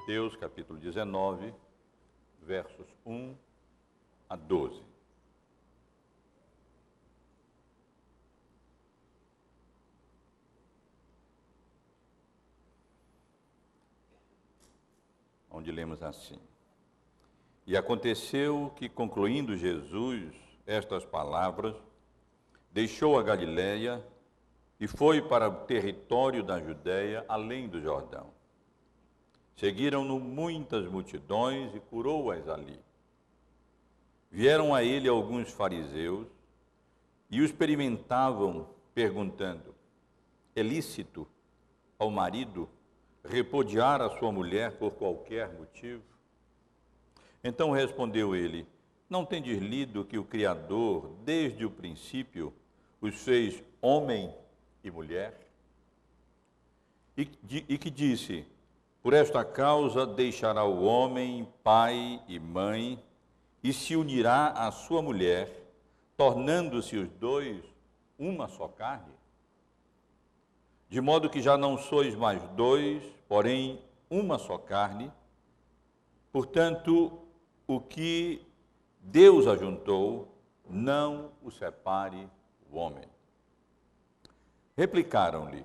Mateus, capítulo 19, versos 1 a 12. Onde lemos assim: E aconteceu que, concluindo Jesus estas palavras, deixou a Galiléia e foi para o território da Judéia, além do Jordão. Seguiram-no muitas multidões e curou-as ali. Vieram a ele alguns fariseus e o experimentavam, perguntando: é lícito ao marido repudiar a sua mulher por qualquer motivo? Então respondeu ele: não tendes lido que o Criador, desde o princípio, os fez homem e mulher? E que disse: por esta causa deixará o homem pai e mãe e se unirá à sua mulher, tornando-se os dois uma só carne? De modo que já não sois mais dois, porém uma só carne. Portanto, o que Deus ajuntou, não o separe o homem. Replicaram-lhe: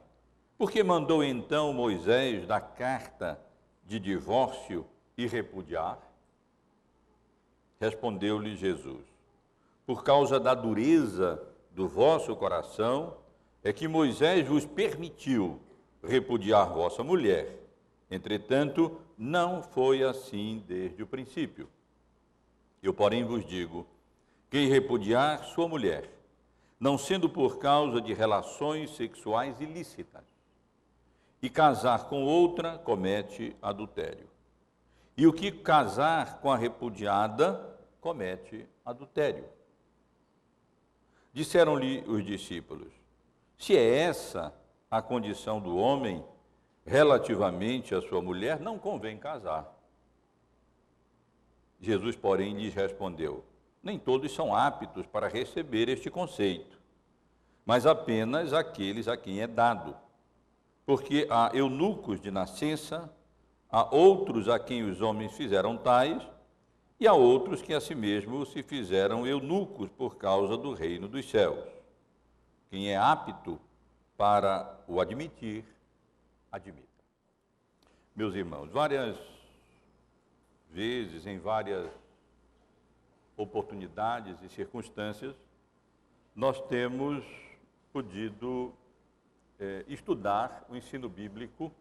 por que mandou então Moisés dar carta de divórcio e repudiar? Respondeu-lhe Jesus: por causa da dureza do vosso coração, é que Moisés vos permitiu repudiar vossa mulher. Entretanto, não foi assim desde o princípio. Eu, porém, vos digo: quem repudiar sua mulher, não sendo por causa de relações sexuais ilícitas, e casar com outra, comete adultério. E o que casar com a repudiada, comete adultério. Disseram-lhe os discípulos: se é essa a condição do homem relativamente à sua mulher, não convém casar. Jesus, porém, lhes respondeu: nem todos são aptos para receber este conceito, mas apenas aqueles a quem é dado. Porque há eunucos de nascença, há outros a quem os homens fizeram tais, e há outros que a si mesmos se fizeram eunucos por causa do reino dos céus. Quem é apto para o admitir, admita. Meus irmãos, várias vezes, em várias oportunidades e circunstâncias, nós temos podido estudar o ensino bíblico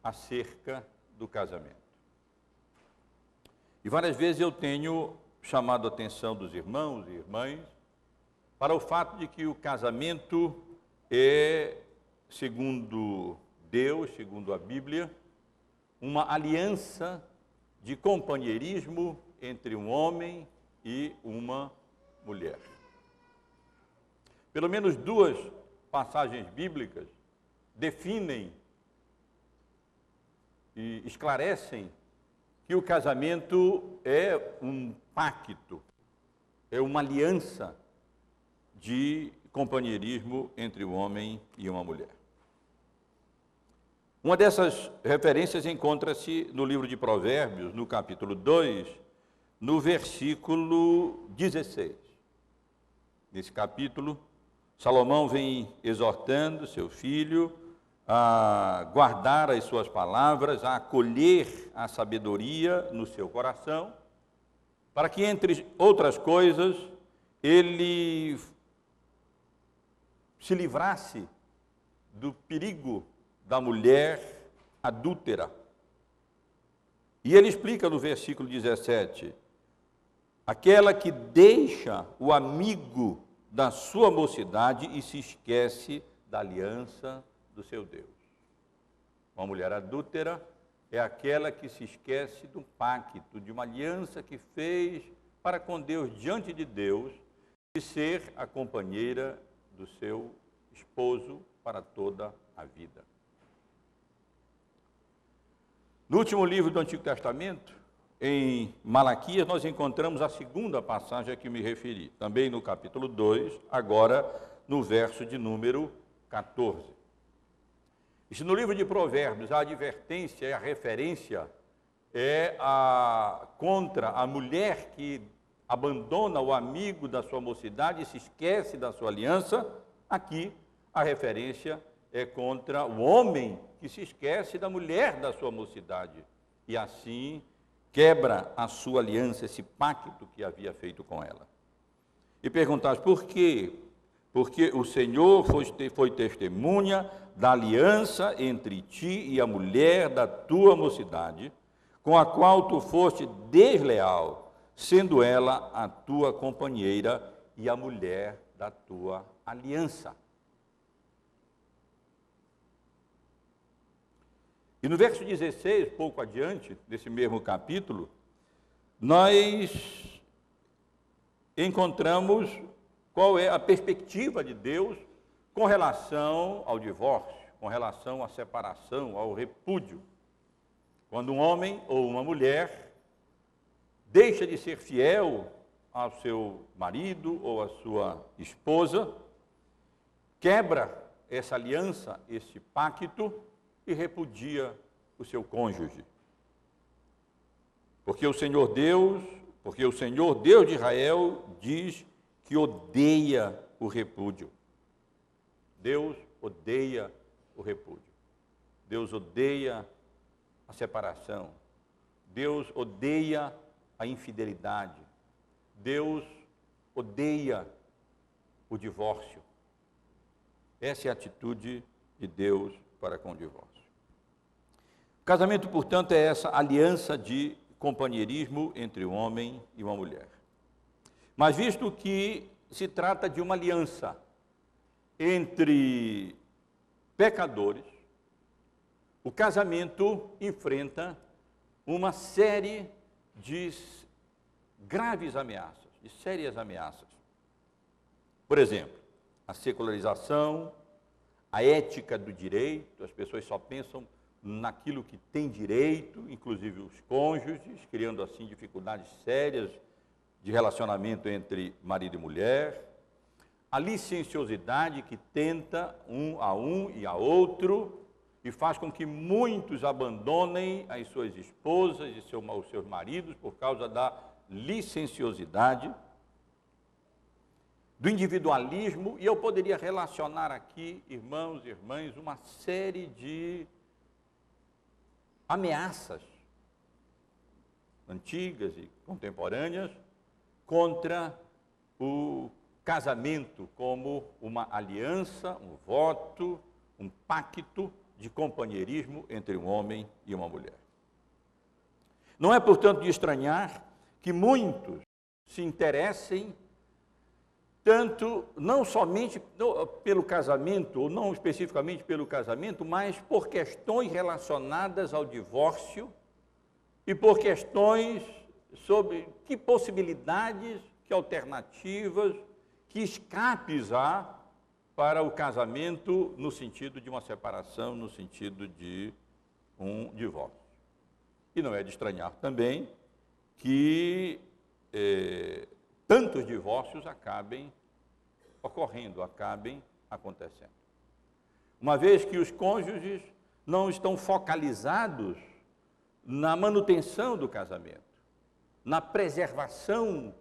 acerca do casamento. E várias vezes eu tenho chamado a atenção dos irmãos e irmãs para o fato de que o casamento é, segundo Deus, segundo a Bíblia, uma aliança de companheirismo entre um homem e uma mulher. Pelo menos duas passagens bíblicas definem e esclarecem que o casamento é um pacto, é uma aliança de companheirismo entre um homem e uma mulher. Uma dessas referências encontra-se no livro de Provérbios, no capítulo 2, no versículo 16. Nesse capítulo, Salomão vem exortando seu filho a guardar as suas palavras, a acolher a sabedoria no seu coração, para que, entre outras coisas, ele se livrasse do perigo da mulher adúltera. E ele explica no versículo 17: aquela que deixa o amigo da sua mocidade e se esquece da aliança do seu Deus. Uma mulher adúltera é aquela que se esquece do pacto, de uma aliança que fez para com Deus, diante de Deus, de ser a companheira do seu esposo para toda a vida. No último livro do Antigo Testamento, em Malaquias, nós encontramos a segunda passagem a que me referi, também no capítulo 2, agora no verso de número 14. E se no livro de Provérbios a advertência e a referência contra a mulher que abandona o amigo da sua mocidade e se esquece da sua aliança. Aqui a referência é contra o homem que se esquece da mulher da sua mocidade e assim quebra a sua aliança, esse pacto que havia feito com ela. E perguntaste, por quê? Porque o Senhor foi testemunha da aliança entre ti e a mulher da tua mocidade, com a qual tu foste desleal, sendo ela a tua companheira e a mulher da tua aliança. E no verso 16, pouco adiante, desse mesmo capítulo, nós encontramos qual é a perspectiva de Deus com relação ao divórcio, com relação à separação, ao repúdio. Quando um homem ou uma mulher deixa de ser fiel ao seu marido ou à sua esposa, quebra essa aliança, esse pacto, e repudia o seu cônjuge. Porque o Senhor Deus de Israel diz que odeia o repúdio. Deus odeia o repúdio. Deus odeia a separação. Deus odeia a infidelidade. Deus odeia o divórcio. Essa é a atitude de Deus para com o divórcio. O casamento, portanto, é essa aliança de companheirismo entre um homem e uma mulher. Mas visto que se trata de uma aliança entre pecadores, o casamento enfrenta uma série de graves ameaças, de sérias ameaças. Por exemplo, a secularização, a ética do direito, as pessoas só pensam naquilo que tem direito, inclusive os cônjuges, criando assim dificuldades sérias de relacionamento entre marido e mulher. A licenciosidade que tenta um e a outro e faz com que muitos abandonem as suas esposas e os seus maridos por causa da licenciosidade, do individualismo, e eu poderia relacionar aqui, irmãos e irmãs, uma série de ameaças antigas e contemporâneas contra o casamento como uma aliança, um voto, um pacto de companheirismo entre um homem e uma mulher. Não é, portanto, de estranhar que muitos se interessem tanto, não somente pelo casamento, ou não especificamente pelo casamento, mas por questões relacionadas ao divórcio e por questões sobre que possibilidades, que alternativas, que escapes há para o casamento no sentido de uma separação, no sentido de um divórcio. E não é de estranhar também que tantos divórcios acabem ocorrendo, acabem acontecendo. Uma vez que os cônjuges não estão focalizados na manutenção do casamento, na preservação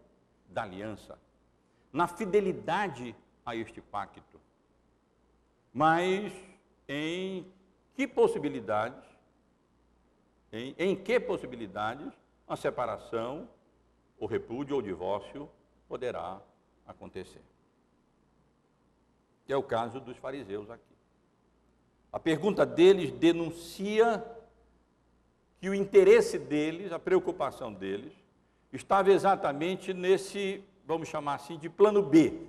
da aliança, na fidelidade a este pacto, mas em que possibilidades a separação, o repúdio ou o divórcio poderá acontecer. Que é o caso dos fariseus aqui. A pergunta deles denuncia que o interesse deles, a preocupação deles, estava exatamente nesse, vamos chamar assim, de plano B.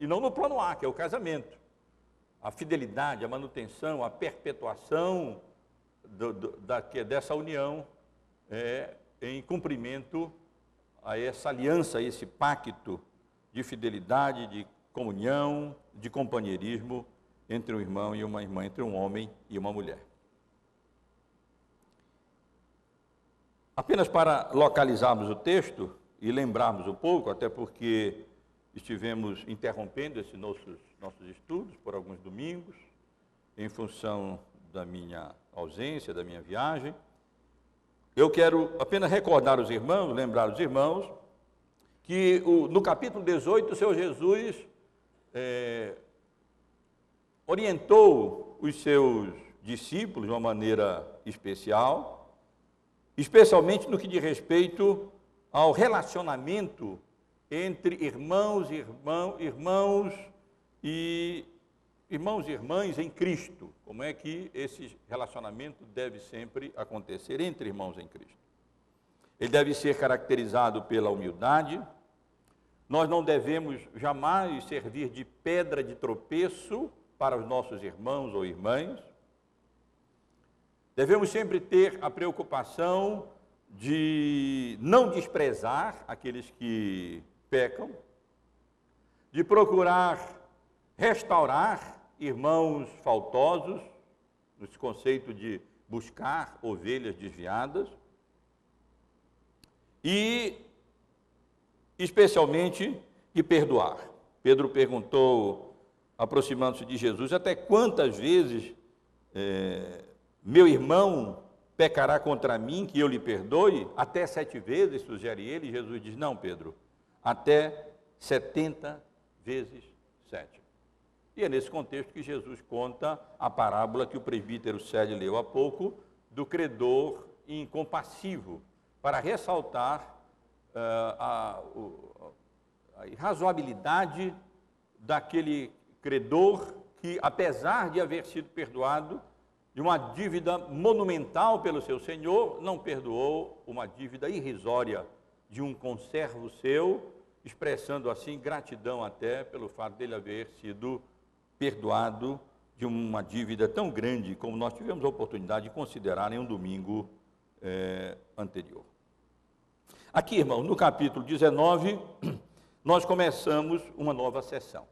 E não no plano A, que é o casamento. A fidelidade, a manutenção, a perpetuação dessa união em cumprimento a essa aliança, a esse pacto de fidelidade, de comunhão, de companheirismo entre um irmão e uma irmã, entre um homem e uma mulher. Apenas para localizarmos o texto e lembrarmos um pouco, até porque estivemos interrompendo esses nossos estudos por alguns domingos, em função da minha ausência, da minha viagem, eu quero apenas recordar os irmãos, lembrar os irmãos, que no capítulo 18, o Senhor Jesus orientou os seus discípulos de uma maneira especial, especialmente no que diz respeito ao relacionamento entre irmãos e irmãs em Cristo. Como é que esse relacionamento deve sempre acontecer entre irmãos em Cristo? Ele deve ser caracterizado pela humildade. Nós não devemos jamais servir de pedra de tropeço para os nossos irmãos ou irmãs. Devemos sempre ter a preocupação de não desprezar aqueles que pecam, de procurar restaurar irmãos faltosos, nesse conceito de buscar ovelhas desviadas, e especialmente de perdoar. Pedro perguntou, aproximando-se de Jesus, até quantas vezes meu irmão pecará contra mim que eu lhe perdoe? Até 7 vezes, sugere ele. Jesus diz, não, Pedro, até 70 vezes 7. E é nesse contexto que Jesus conta a parábola que o presbítero Célio leu há pouco, do credor incompassivo, para ressaltar a irrazoabilidade daquele credor que, apesar de haver sido perdoado de uma dívida monumental pelo seu senhor, não perdoou uma dívida irrisória de um conservo seu, expressando assim gratidão até pelo fato dele haver sido perdoado de uma dívida tão grande como nós tivemos a oportunidade de considerar em um domingo anterior. Aqui, irmão, no capítulo 19, nós começamos uma nova sessão.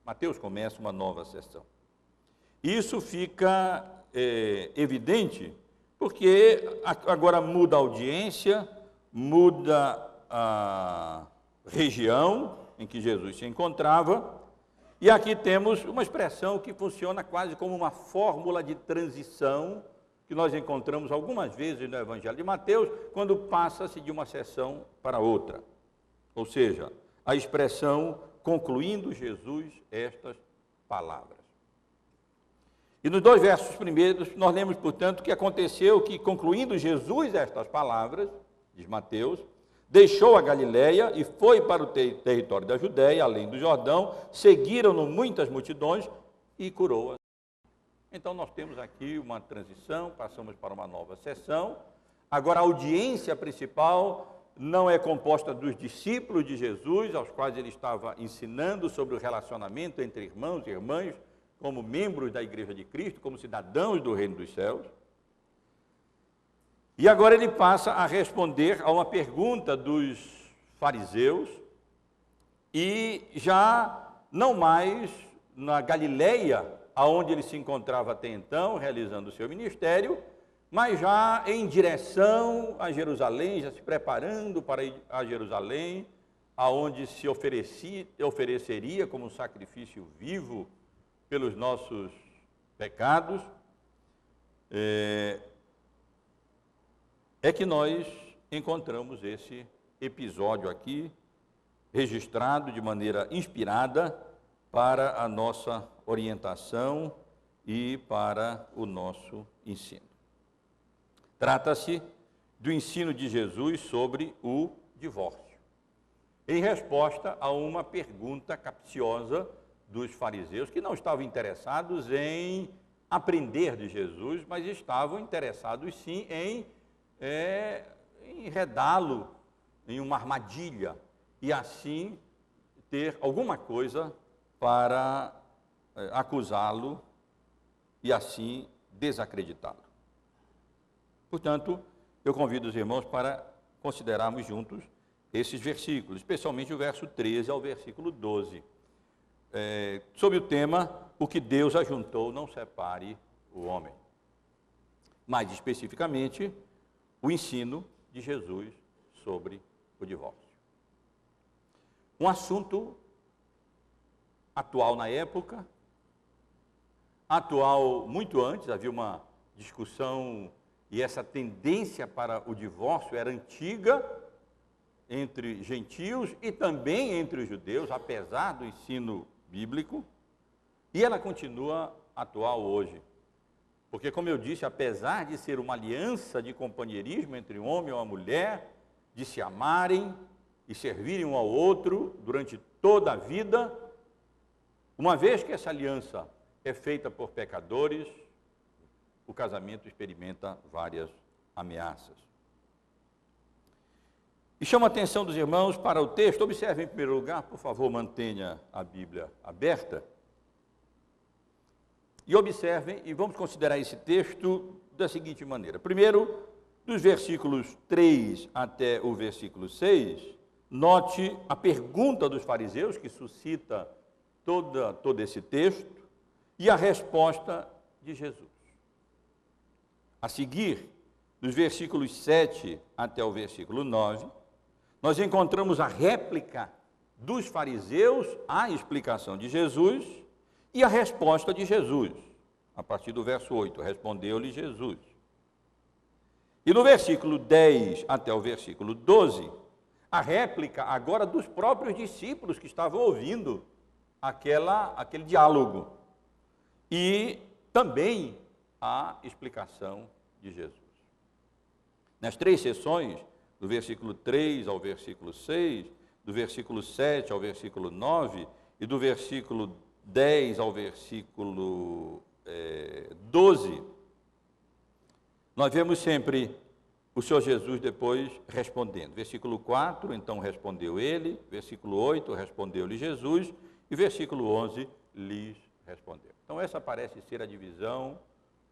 Mateus começa uma nova sessão. Isso fica evidente porque agora muda a audiência, muda a região em que Jesus se encontrava, e aqui temos uma expressão que funciona quase como uma fórmula de transição, que nós encontramos algumas vezes no Evangelho de Mateus, quando passa-se de uma sessão para outra. Ou seja, a expressão, concluindo Jesus estas palavras. E nos 2 versos primeiros, nós lemos, portanto, que aconteceu que, concluindo Jesus estas palavras, diz Mateus, deixou a Galileia e foi para o território da Judéia, além do Jordão, seguiram-no muitas multidões e curou-as. Então, nós temos aqui uma transição, passamos para uma nova sessão. Agora, a audiência principal não é composta dos discípulos de Jesus, aos quais ele estava ensinando sobre o relacionamento entre irmãos e irmãs, como membros da Igreja de Cristo, como cidadãos do Reino dos Céus. E agora ele passa a responder a uma pergunta dos fariseus, e já não mais na Galileia, aonde ele se encontrava até então, realizando o seu ministério, mas já em direção a Jerusalém, já se preparando para ir a Jerusalém, aonde se ofereceria como um sacrifício vivo pelos nossos pecados, é que nós encontramos esse episódio aqui, registrado de maneira inspirada para a nossa orientação e para o nosso ensino. Trata-se do ensino de Jesus sobre o divórcio, em resposta a uma pergunta capciosa dos fariseus, que não estavam interessados em aprender de Jesus, mas estavam interessados sim em enredá-lo em uma armadilha e assim ter alguma coisa para acusá-lo e assim desacreditá-lo. Portanto, eu convido os irmãos para considerarmos juntos esses versículos, especialmente o verso 13 ao versículo 12, sobre o tema, o que Deus ajuntou não separe o homem. Mais especificamente, o ensino de Jesus sobre o divórcio. Um assunto atual na época, atual muito antes, havia uma discussão e essa tendência para o divórcio era antiga entre gentios e também entre os judeus, apesar do ensino bíblico, e ela continua atual hoje. Porque, como eu disse, apesar de ser uma aliança de companheirismo entre um homem e uma mulher, de se amarem e servirem um ao outro durante toda a vida, uma vez que essa aliança é feita por pecadores, o casamento experimenta várias ameaças. E chamo a atenção dos irmãos para o texto. Observe em primeiro lugar, por favor, mantenha a Bíblia aberta. E observem, e vamos considerar esse texto da seguinte maneira. Primeiro, dos versículos 3 até o versículo 6, note a pergunta dos fariseus, que suscita todo esse texto, e a resposta de Jesus. A seguir, dos versículos 7 até o versículo 9, nós encontramos a réplica dos fariseus à explicação de Jesus e a resposta de Jesus. A partir do verso 8, respondeu-lhe Jesus. E no versículo 10 até o versículo 12, a réplica agora dos próprios discípulos que estavam ouvindo aquele diálogo. E também a explicação de Jesus. Nas 3 sessões, do versículo 3 ao versículo 6, do versículo 7 ao versículo 9 e do versículo 10 ao versículo 12, nós vemos sempre o Senhor Jesus depois respondendo. Versículo 4, então respondeu ele, versículo 8, respondeu-lhe Jesus, e versículo 11, lhes respondeu. Então essa parece ser a divisão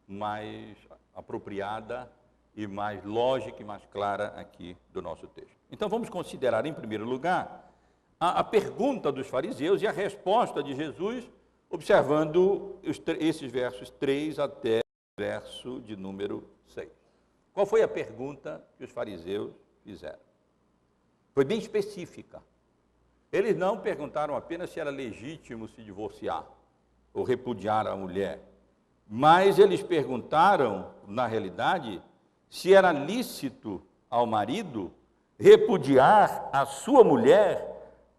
mais apropriada e mais lógica e mais clara aqui do nosso texto. Então vamos considerar em primeiro lugar a pergunta dos fariseus e a resposta de Jesus, observando esses versos 3 até o verso de número 6. Qual foi a pergunta que os fariseus fizeram? Foi bem específica. Eles não perguntaram apenas se era legítimo se divorciar ou repudiar a mulher, mas eles perguntaram, na realidade, se era lícito ao marido repudiar a sua mulher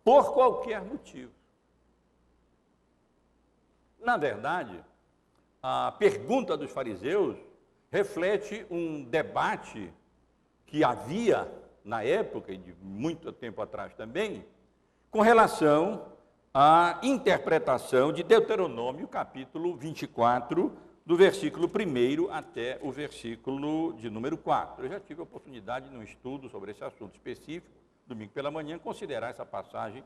por qualquer motivo. Na verdade, a pergunta dos fariseus reflete um debate que havia na época, e de muito tempo atrás também, com relação à interpretação de Deuteronômio, capítulo 24, do versículo 1 até o versículo de número 4. Eu já tive a oportunidade, num estudo sobre esse assunto específico, domingo pela manhã, considerar essa passagem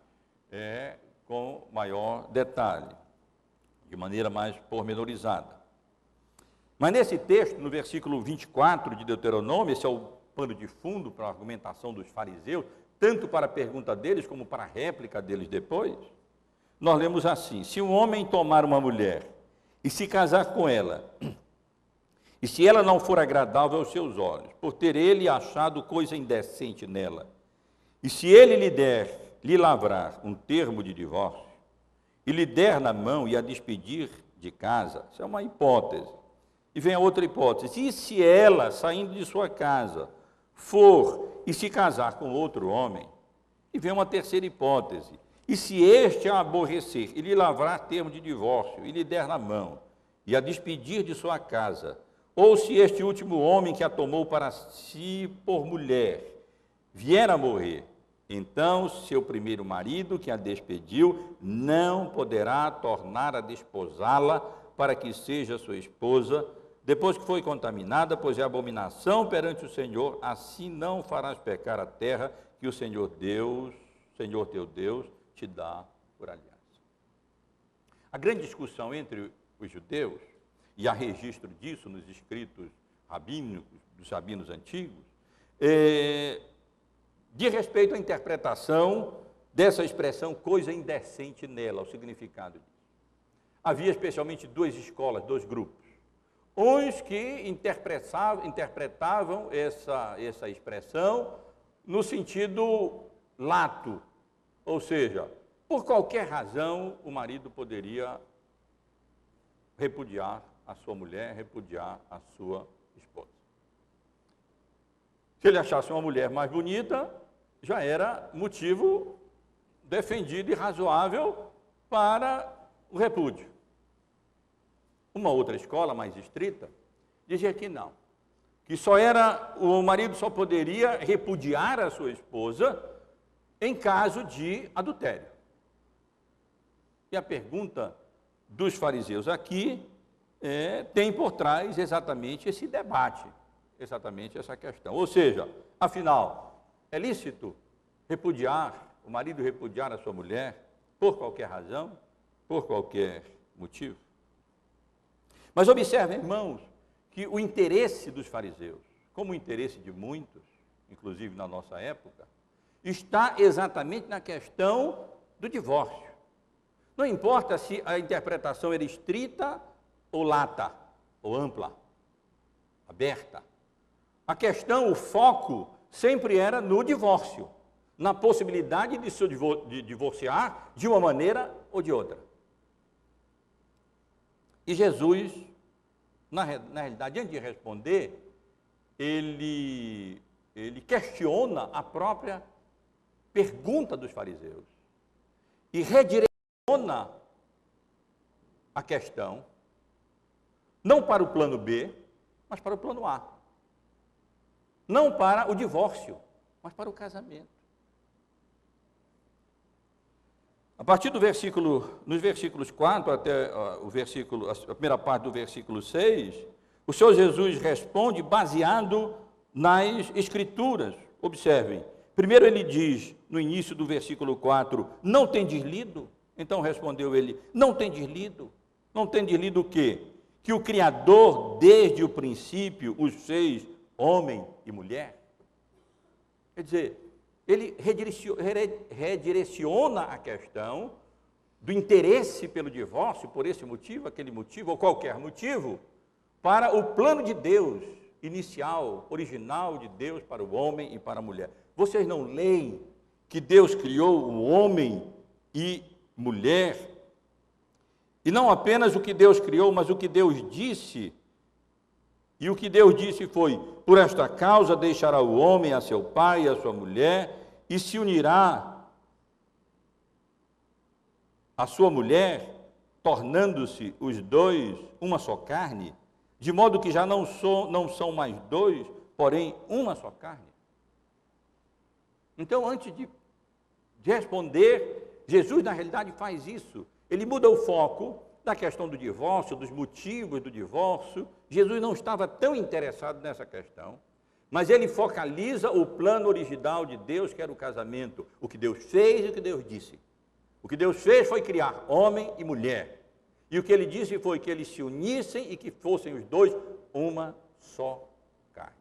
com maior detalhe, de maneira mais pormenorizada. Mas nesse texto, no versículo 24 de Deuteronômio, esse é o pano de fundo para a argumentação dos fariseus, tanto para a pergunta deles como para a réplica deles depois, nós lemos assim: se um homem tomar uma mulher e se casar com ela, e se ela não for agradável aos seus olhos, por ter ele achado coisa indecente nela, e se ele lhe lavrar um termo de divórcio, e lhe der na mão e a despedir de casa, isso é uma hipótese. E vem a outra hipótese: e se ela, saindo de sua casa, for e se casar com outro homem? E vem uma terceira hipótese: e se este a aborrecer e lhe lavrar termo de divórcio, e lhe der na mão, e a despedir de sua casa, ou se este último homem que a tomou para si por mulher vier a morrer, então seu primeiro marido que a despediu não poderá tornar a desposá-la para que seja sua esposa, depois que foi contaminada, pois é abominação perante o Senhor, assim não farás pecar a terra que o Senhor teu Deus, te dá por aliança. A grande discussão entre os judeus, e há registro disso nos escritos rabínicos, dos rabinos antigos, de respeito à interpretação dessa expressão coisa indecente nela, o significado disso. Havia especialmente 2 escolas, 2 grupos. Uns que interpretavam essa expressão no sentido lato, ou seja, por qualquer razão o marido poderia repudiar a sua mulher, repudiar a sua esposa. Se ele achasse uma mulher mais bonita, já era motivo defendido e razoável para o repúdio. Uma outra escola mais estrita dizia que não, que o marido só poderia repudiar a sua esposa em caso de adultério. E a pergunta dos fariseus aqui tem por trás exatamente esse debate, exatamente essa questão. Ou seja, afinal, é lícito o marido repudiar a sua mulher por qualquer razão, por qualquer motivo? Mas observem, irmãos, que o interesse dos fariseus, como o interesse de muitos, inclusive na nossa época, está exatamente na questão do divórcio. Não importa se a interpretação era estrita ou lata, ou ampla, aberta. A questão, o foco, sempre era no divórcio, na possibilidade de se divorciar de uma maneira ou de outra. E Jesus, na realidade, antes de responder, ele questiona a própria pergunta dos fariseus e redireciona a questão, não para o plano B, mas para o plano A. Não para o divórcio, mas para o casamento. A partir do nos versículos 4 até a primeira parte do versículo 6, o Senhor Jesus responde baseado nas Escrituras. Observem, primeiro ele diz, no início do versículo 4, não tendes lido? Então respondeu ele, não tendes lido? Não tendes lido o quê? Que o Criador, desde o princípio, os fez homem e mulher? Quer dizer, ele redireciona a questão do interesse pelo divórcio, por esse motivo, aquele motivo, ou qualquer motivo, para o plano de Deus, inicial, original de Deus para o homem e para a mulher. Vocês não leem que Deus criou o homem e mulher, e não apenas o que Deus criou, mas o que Deus disse. E o que Deus disse foi, por esta causa deixará o homem a seu pai e a sua mulher, e se unirá a sua mulher, tornando-se os dois uma só carne, de modo que já não são mais dois, porém uma só carne. Então, antes de responder, Jesus, na realidade, faz isso. Ele muda o foco da questão do divórcio, dos motivos do divórcio. Jesus não estava tão interessado nessa questão, mas ele focaliza o plano original de Deus, que era o casamento, o que Deus fez e o que Deus disse. O que Deus fez foi criar homem e mulher, e o que ele disse foi que eles se unissem e que fossem os dois uma só carne.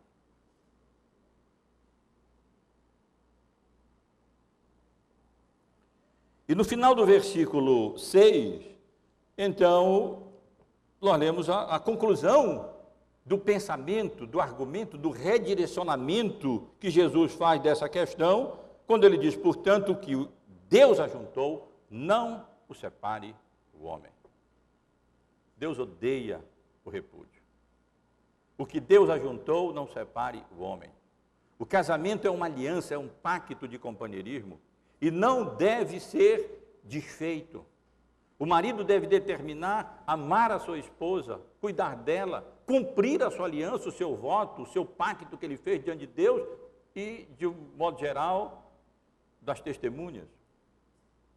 E no final do versículo 6, então, nós lemos a conclusão do pensamento, do argumento, do redirecionamento que Jesus faz dessa questão, quando ele diz, portanto, que Deus ajuntou, não o separe o homem. Deus odeia o repúdio. O que Deus ajuntou, não separe o homem. O casamento é uma aliança, é um pacto de companheirismo, e não deve ser desfeito. O marido deve determinar amar a sua esposa, cuidar dela, cumprir a sua aliança, o seu voto, o seu pacto que ele fez diante de Deus e, de um modo geral, das testemunhas.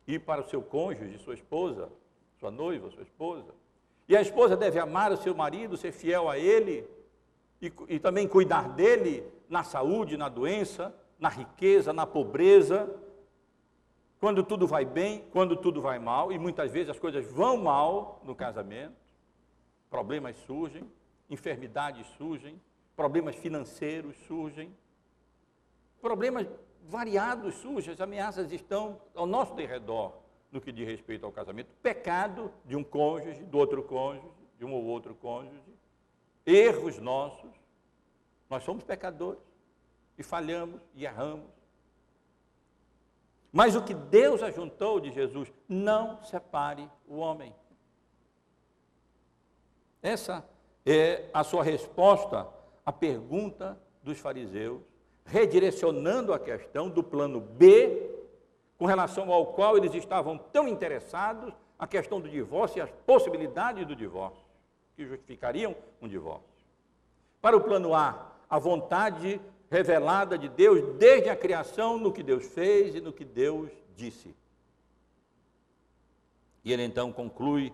Ir para o seu cônjuge, sua esposa, sua noiva, sua esposa. E a esposa deve amar o seu marido, ser fiel a ele e também cuidar dele na saúde, na doença, na riqueza, na pobreza, quando tudo vai bem, quando tudo vai mal, e muitas vezes as coisas vão mal no casamento, problemas surgem, enfermidades surgem, problemas financeiros surgem, problemas variados surgem, as ameaças estão ao nosso derredor no que diz respeito ao casamento. Pecado de um cônjuge, do outro cônjuge, de um ou outro cônjuge, erros nossos, nós somos pecadores e falhamos e erramos. Mas o que Deus ajuntou, de Jesus, não separe o homem. Essa é a sua resposta à pergunta dos fariseus, redirecionando a questão do plano B, com relação ao qual eles estavam tão interessados, a questão do divórcio e as possibilidades do divórcio, que justificariam um divórcio. Para o plano A vontade revelada de Deus desde a criação, no que Deus fez e no que Deus disse. E ele então conclui,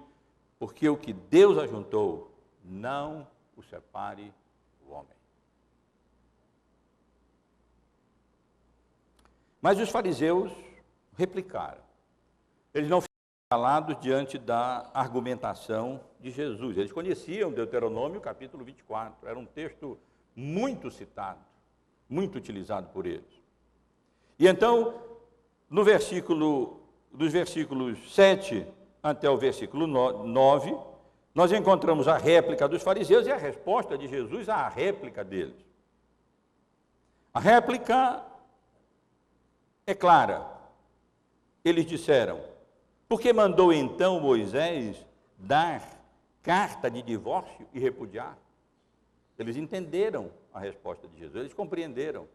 porque o que Deus ajuntou, não o separe o homem. Mas os fariseus replicaram. Eles não ficaram calados diante da argumentação de Jesus. Eles conheciam Deuteronômio capítulo 24. Era um texto muito citado, muito utilizado por eles. E então, dos versículos 7 até o versículo 9, nós encontramos a réplica dos fariseus e a resposta de Jesus à réplica deles. A réplica é clara. Eles disseram: por que mandou então Moisés dar carta de divórcio e repudiar? Eles entenderam a resposta de Jesus, eles compreenderam.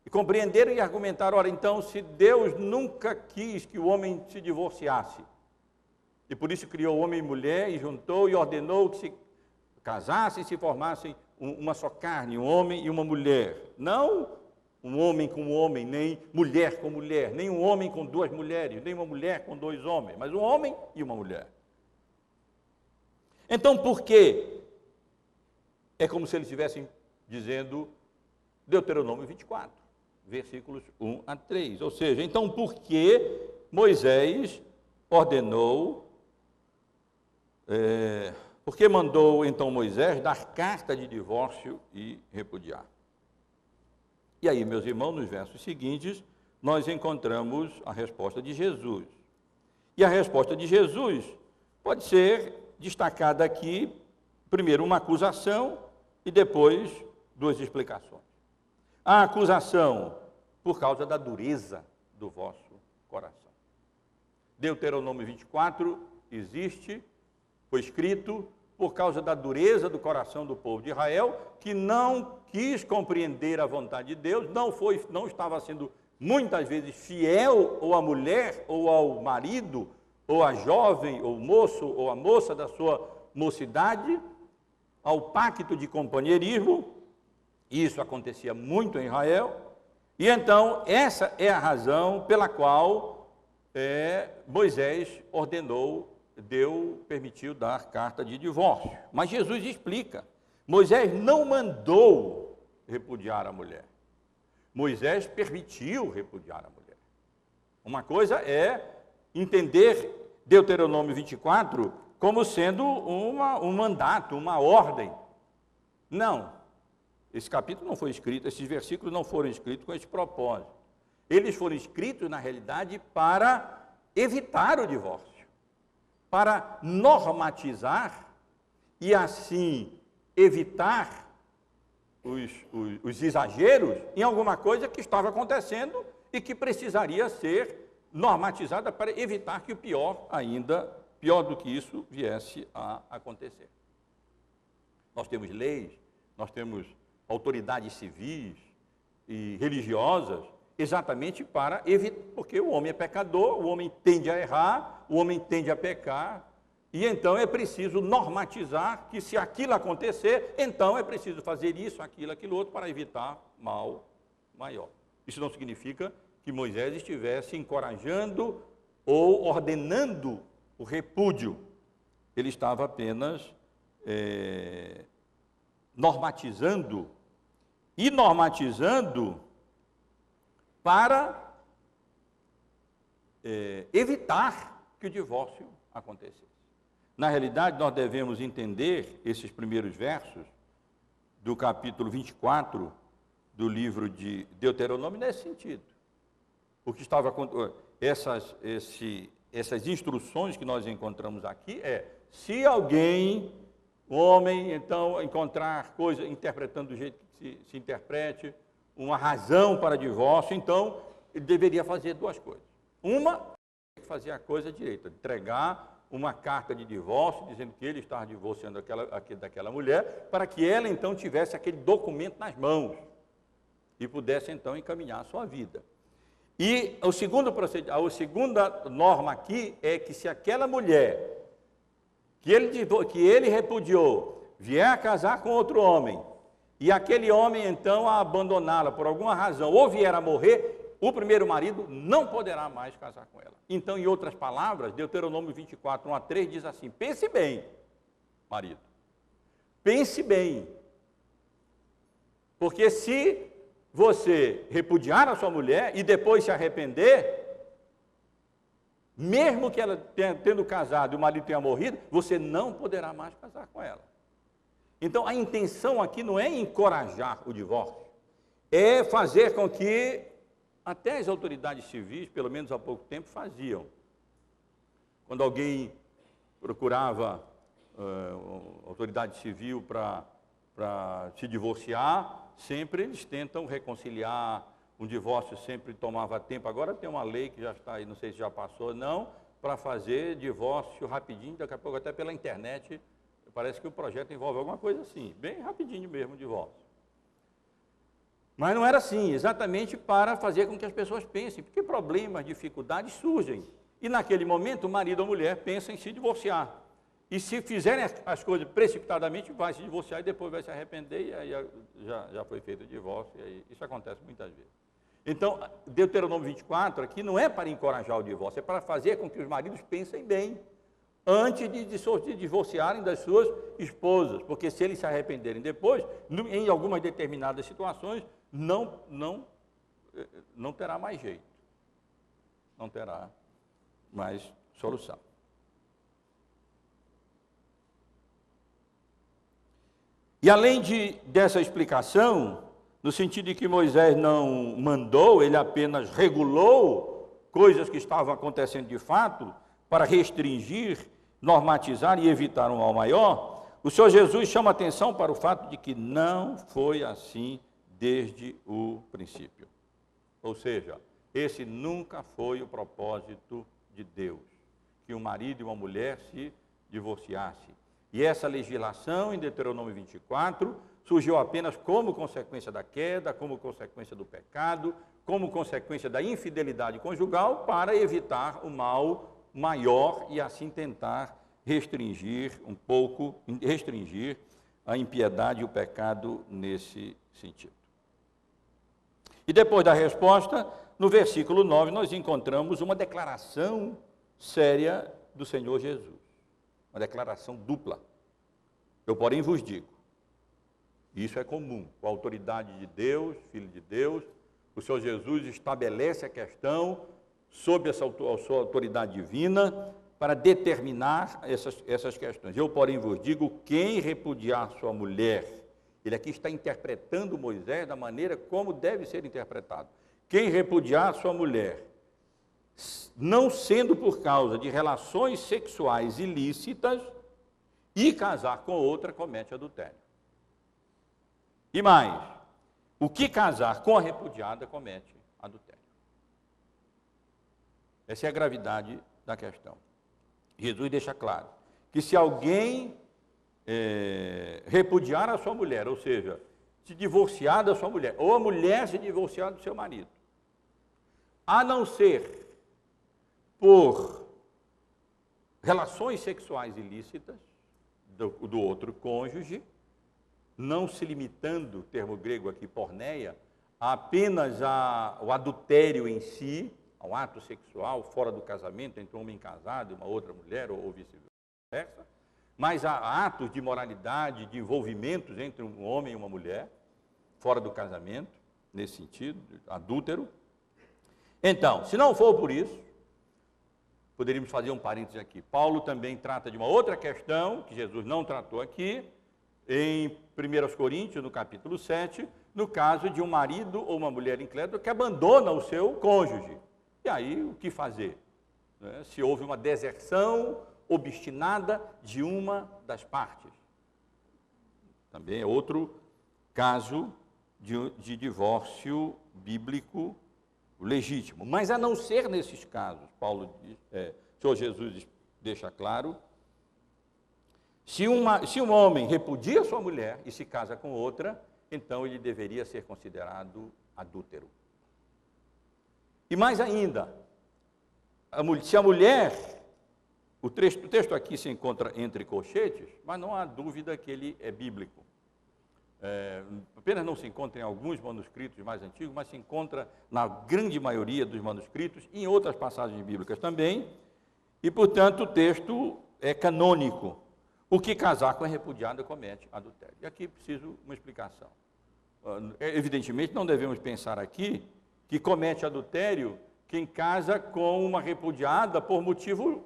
E compreenderam e argumentaram: ora, então, se Deus nunca quis que o homem se divorciasse, e por isso criou homem e mulher, e juntou e ordenou que se casassem e se formassem uma só carne, um homem e uma mulher. Não um homem com um homem, nem mulher com mulher, nem um homem com duas mulheres, nem uma mulher com dois homens, mas um homem e uma mulher. Então, por quê? É como se eles estivessem dizendo Deuteronômio 24, versículos 1 a 3. Ou seja, então por que Moisés ordenou, por que mandou então Moisés dar carta de divórcio e repudiar? E aí, meus irmãos, nos versos seguintes, nós encontramos a resposta de Jesus. E a resposta de Jesus pode ser destacada aqui, primeiro uma acusação e depois duas explicações. A acusação por causa da dureza do vosso coração. Deuteronômio 24 existe, foi escrito por causa da dureza do coração do povo de Israel, que não quis compreender a vontade de Deus, não estava sendo muitas vezes fiel ou à mulher, ou ao marido, ou à jovem, ou moço, ou à moça da sua mocidade, ao pacto de companheirismo. Isso acontecia muito em Israel, e então essa é a razão pela qual Moisés permitiu dar carta de divórcio. Mas Jesus explica, Moisés não mandou repudiar a mulher. Moisés permitiu repudiar a mulher. Uma coisa é entender Deuteronômio 24 como sendo um mandato, uma ordem. Não, esse capítulo não foi escrito, esses versículos não foram escritos com esse propósito. Eles foram escritos, na realidade, para evitar o divórcio, para normatizar e, assim, evitar os exageros em alguma coisa que estava acontecendo e que precisaria ser normatizada para evitar que o pior do que isso, viesse a acontecer. Nós temos leis, nós temos autoridades civis e religiosas, exatamente para evitar, porque o homem é pecador, o homem tende a errar, o homem tende a pecar, e então é preciso normatizar que, se aquilo acontecer, então é preciso fazer isso, aquilo outro, para evitar mal maior. Isso não significa que Moisés estivesse encorajando ou ordenando o repúdio. Ele estava apenas normatizando, e normatizando para evitar que o divórcio acontecesse. Na realidade, nós devemos entender esses primeiros versos do capítulo 24 do livro de Deuteronômio nesse sentido. O que estava essas instruções que nós encontramos aqui se alguém, um homem, então, encontrar coisa, interpretando do jeito que se interprete, uma razão para divórcio, então, ele deveria fazer duas coisas. Uma, fazer a coisa direita, entregar uma carta de divórcio, dizendo que ele estava divorciando daquela mulher, para que ela, então, tivesse aquele documento nas mãos. e pudesse então encaminhar a sua vida. E a segunda norma aqui é que se aquela mulher que ele repudiou vier a casar com outro homem, e aquele homem então a abandoná-la por alguma razão, ou vier a morrer, o primeiro marido não poderá mais casar com ela. Então, em outras palavras, Deuteronômio 24, 1 a 3 diz assim: pense bem, marido, pense bem, porque se você repudiar a sua mulher e depois se arrepender, mesmo que ela tendo casado e o marido tenha morrido, você não poderá mais casar com ela. Então, a intenção aqui não é encorajar o divórcio, é fazer com que até as autoridades civis, pelo menos há pouco tempo, faziam. Quando alguém procurava autoridade civil para se divorciar, sempre eles tentam reconciliar. Um divórcio sempre tomava tempo. Agora tem uma lei que já está aí, não sei se já passou ou não, para fazer divórcio rapidinho, daqui a pouco até pela internet. Parece que o projeto envolve alguma coisa assim, bem rapidinho mesmo o divórcio. Mas não era assim, exatamente para fazer com que as pessoas pensem, porque problemas, dificuldades surgem. E naquele momento o marido ou a mulher pensa em se divorciar. E se fizerem as coisas precipitadamente, vai se divorciar e depois vai se arrepender, e aí já foi feito o divórcio, e aí isso acontece muitas vezes. Então, Deuteronômio 24 aqui não é para encorajar o divórcio, é para fazer com que os maridos pensem bem, antes de se divorciarem das suas esposas, porque se eles se arrependerem depois, em algumas determinadas situações, não terá mais jeito, não terá mais solução. E além dessa explicação, no sentido de que Moisés não mandou, ele apenas regulou coisas que estavam acontecendo de fato, para restringir, normatizar e evitar um mal maior, o Senhor Jesus chama atenção para o fato de que não foi assim desde o princípio. Ou seja, esse nunca foi o propósito de Deus, que um marido e uma mulher se divorciassem. E essa legislação em Deuteronômio 24 surgiu apenas como consequência da queda, como consequência do pecado, como consequência da infidelidade conjugal, para evitar o mal maior e assim tentar restringir a impiedade e o pecado nesse sentido. E depois da resposta, no versículo 9, nós encontramos uma declaração séria do Senhor Jesus. Uma declaração dupla. Eu, porém, vos digo, isso é comum, com a autoridade de Deus, Filho de Deus, o Senhor Jesus estabelece a questão sob a sua autoridade divina para determinar essas questões. Eu, porém, vos digo, quem repudiar sua mulher, ele aqui está interpretando Moisés da maneira como deve ser interpretado. Quem repudiar sua mulher, não sendo por causa de relações sexuais ilícitas, e casar com outra, comete adultério. E mais, o que casar com a repudiada, comete adultério. Essa é a gravidade da questão. Jesus deixa claro que se alguém repudiar a sua mulher, ou seja, se divorciar da sua mulher, ou a mulher se divorciar do seu marido, a não ser por relações sexuais ilícitas do outro cônjuge, não se limitando, o termo grego aqui, porneia, apenas ao adultério em si, ao ato sexual fora do casamento entre um homem casado e uma outra mulher, ou vice-versa, mas há atos de moralidade, de envolvimentos entre um homem e uma mulher, fora do casamento, nesse sentido, adúltero. Então, se não for por isso, poderíamos fazer um parênteses aqui. Paulo também trata de uma outra questão, que Jesus não tratou aqui, em 1 Coríntios, no capítulo 7, no caso de um marido ou uma mulher incrédula que abandona o seu cônjuge. E aí, o que fazer? Se houve uma deserção obstinada de uma das partes. Também é outro caso de divórcio bíblico legítimo. Mas a não ser nesses casos, o Senhor Jesus deixa claro, se um homem repudia sua mulher e se casa com outra, então ele deveria ser considerado adúltero. E mais ainda, se a mulher, o texto aqui se encontra entre colchetes, mas não há dúvida que ele é bíblico. Apenas não se encontra em alguns manuscritos mais antigos, mas se encontra na grande maioria dos manuscritos e em outras passagens bíblicas também, e, portanto, o texto é canônico. O que casar com a repudiada comete adultério. E aqui preciso uma explicação. Evidentemente, não devemos pensar aqui que comete adultério quem casa com uma repudiada por motivo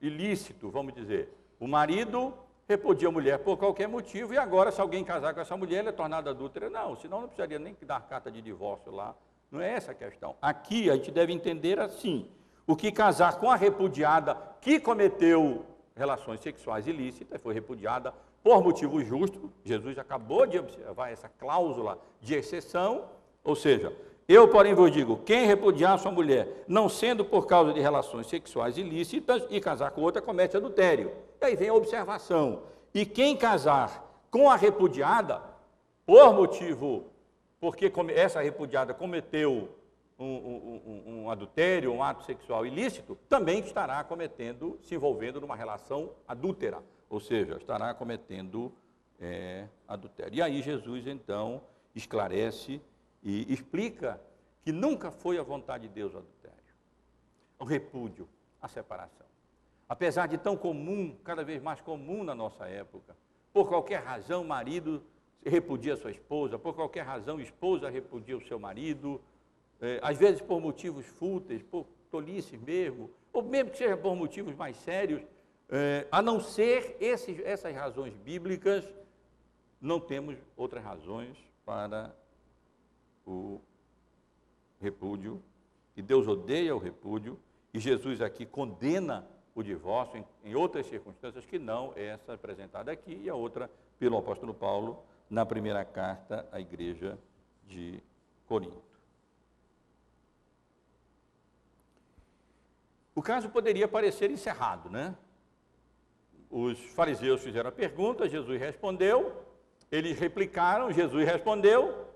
ilícito, vamos dizer. O marido repudia a mulher por qualquer motivo e agora, se alguém casar com essa mulher, ela é tornada adúltera. Não, senão não precisaria nem dar carta de divórcio lá. Não é essa a questão. Aqui a gente deve entender assim: o que casar com a repudiada que cometeu relações sexuais ilícitas, foi repudiada por motivo justo. Jesus acabou de observar essa cláusula de exceção, ou seja, eu, porém, vos digo, quem repudiar sua mulher, não sendo por causa de relações sexuais ilícitas, e casar com outra, comete adultério. E aí vem a observação: e quem casar com a repudiada, por motivo, porque essa repudiada cometeu um adultério, um ato sexual ilícito, também estará cometendo, se envolvendo numa relação adúltera, ou seja, estará cometendo adultério. E aí Jesus, então, esclarece e explica que nunca foi a vontade de Deus o adultério, o repúdio, a separação. Apesar de tão comum, cada vez mais comum na nossa época, por qualquer razão o marido repudia a sua esposa, por qualquer razão a esposa repudia o seu marido, às vezes por motivos fúteis, por tolices mesmo, ou mesmo que seja por motivos mais sérios, a não ser essas razões bíblicas, não temos outras razões para o repúdio, e Deus odeia o repúdio, e Jesus aqui condena o divórcio em outras circunstâncias que não essa apresentada aqui, e a outra pelo apóstolo Paulo na primeira carta à igreja de Corinto. O caso poderia parecer encerrado, né? Os fariseus fizeram a pergunta, Jesus respondeu, eles replicaram, Jesus respondeu,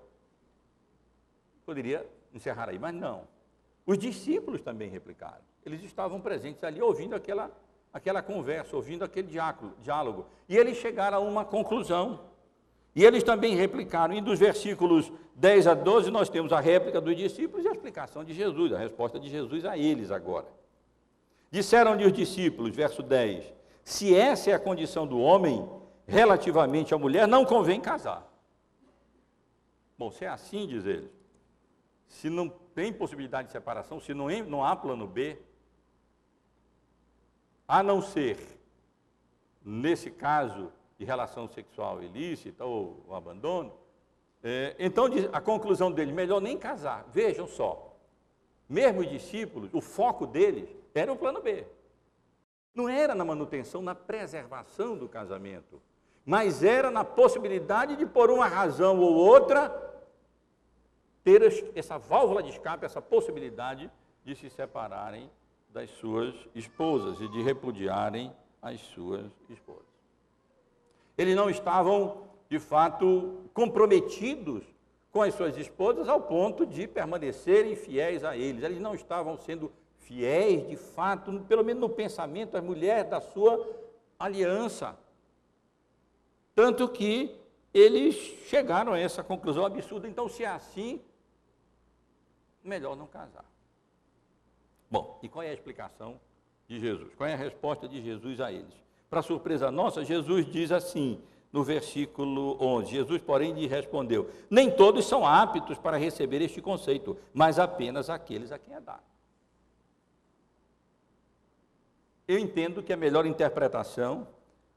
poderia encerrar aí, mas não. Os discípulos também replicaram. Eles estavam presentes ali, ouvindo aquela conversa, ouvindo aquele diálogo. E eles chegaram a uma conclusão. E eles também replicaram. E dos versículos 10 a 12, nós temos a réplica dos discípulos e a explicação de Jesus, a resposta de Jesus a eles agora. Disseram-lhe os discípulos, verso 10, se essa é a condição do homem, relativamente à mulher, não convém casar. Bom, se é assim, diz ele, se não tem possibilidade de separação, se não há plano B, a não ser, nesse caso de relação sexual ilícita ou abandono, então a conclusão dele, melhor nem casar. Vejam só, mesmo os discípulos, o foco deles era o plano B. Não era na manutenção, na preservação do casamento, mas era na possibilidade de, por uma razão ou outra, ter essa válvula de escape, essa possibilidade de se separarem das suas esposas e de repudiarem as suas esposas. Eles não estavam, de fato, comprometidos com as suas esposas ao ponto de permanecerem fiéis a eles. Eles não estavam sendo fiéis, de fato, pelo menos no pensamento, às mulheres da sua aliança. Tanto que eles chegaram a essa conclusão absurda. Então, se é assim, melhor não casar. Bom, e qual é a explicação de Jesus? Qual é a resposta de Jesus a eles? Para surpresa nossa, Jesus diz assim, no versículo 11, Jesus, porém, lhe respondeu, nem todos são aptos para receber este conceito, mas apenas aqueles a quem é dado. Eu entendo que a melhor interpretação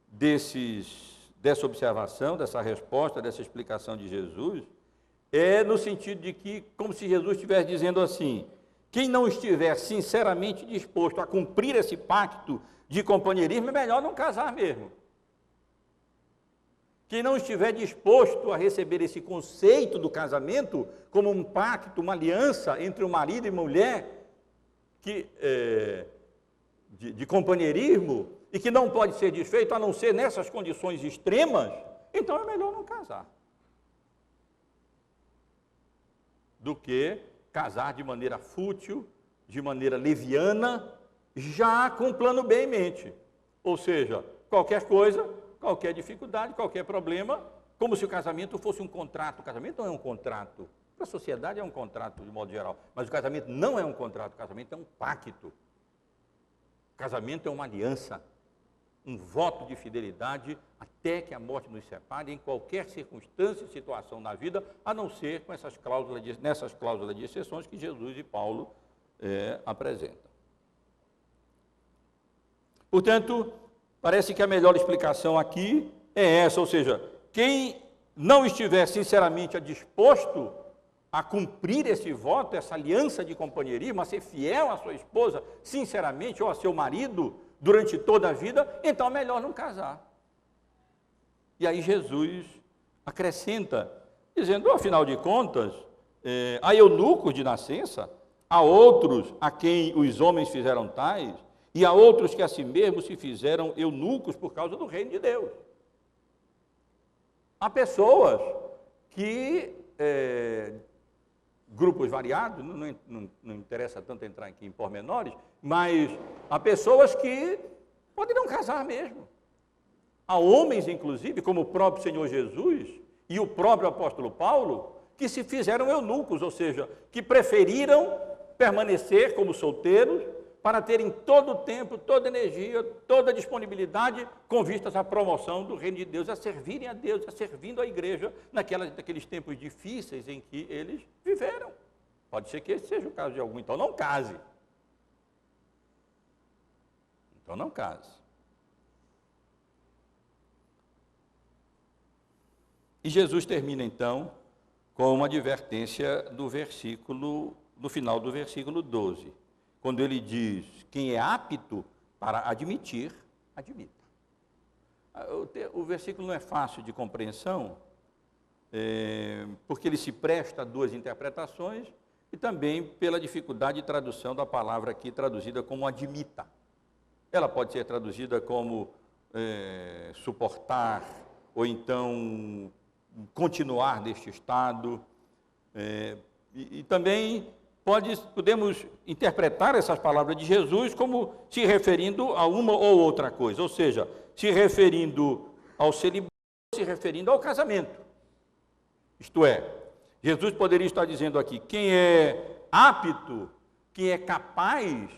dessa observação, dessa resposta, dessa explicação de Jesus, é no sentido de que, como se Jesus estivesse dizendo assim, quem não estiver sinceramente disposto a cumprir esse pacto de companheirismo, é melhor não casar mesmo. Quem não estiver disposto a receber esse conceito do casamento como um pacto, uma aliança entre o marido e mulher, de companheirismo, e que não pode ser desfeito a não ser nessas condições extremas, então é melhor não casar. do que casar de maneira fútil, de maneira leviana, já com um plano B em mente. Ou seja, qualquer coisa, qualquer dificuldade, qualquer problema, como se o casamento fosse um contrato. O casamento não é um contrato. Para a sociedade é um contrato, de modo geral. Mas o casamento não é um contrato, o casamento é um pacto. O casamento é uma aliança, um voto de fidelidade até que a morte nos separe, em qualquer circunstância e situação na vida, a não ser com nessas cláusulas de exceções que Jesus e Paulo apresentam. Portanto, parece que a melhor explicação aqui é essa, ou seja, quem não estiver sinceramente disposto a cumprir esse voto, essa aliança de companheirismo, a ser fiel à sua esposa, sinceramente, ou a seu marido, durante toda a vida, então é melhor não casar. E aí Jesus acrescenta, dizendo, afinal de contas, há eunucos de nascença, há outros a quem os homens fizeram tais, e há outros que a si mesmos se fizeram eunucos por causa do reino de Deus. Há pessoas que, grupos variados, não interessa tanto entrar aqui em pormenores, mas há pessoas que podem não casar mesmo. Há homens, inclusive, como o próprio Senhor Jesus e o próprio apóstolo Paulo, que se fizeram eunucos, ou seja, que preferiram permanecer como solteiros para terem todo o tempo, toda a energia, toda a disponibilidade com vistas à promoção do reino de Deus, a servirem a Deus, a servindo a igreja naqueles tempos difíceis em que eles viveram. Pode ser que esse seja o caso de algum, então não case. Então não case. E Jesus termina então com uma advertência no final do versículo 12, quando ele diz, quem é apto para admitir, admita. O versículo não é fácil de compreensão, porque ele se presta a duas interpretações e também pela dificuldade de tradução da palavra aqui traduzida como admita. Ela pode ser traduzida como suportar, ou então continuar neste estado, e também podemos interpretar essas palavras de Jesus como se referindo a uma ou outra coisa, ou seja, se referindo ao celibato, se referindo ao casamento. Isto é, Jesus poderia estar dizendo aqui, quem é apto, quem é capaz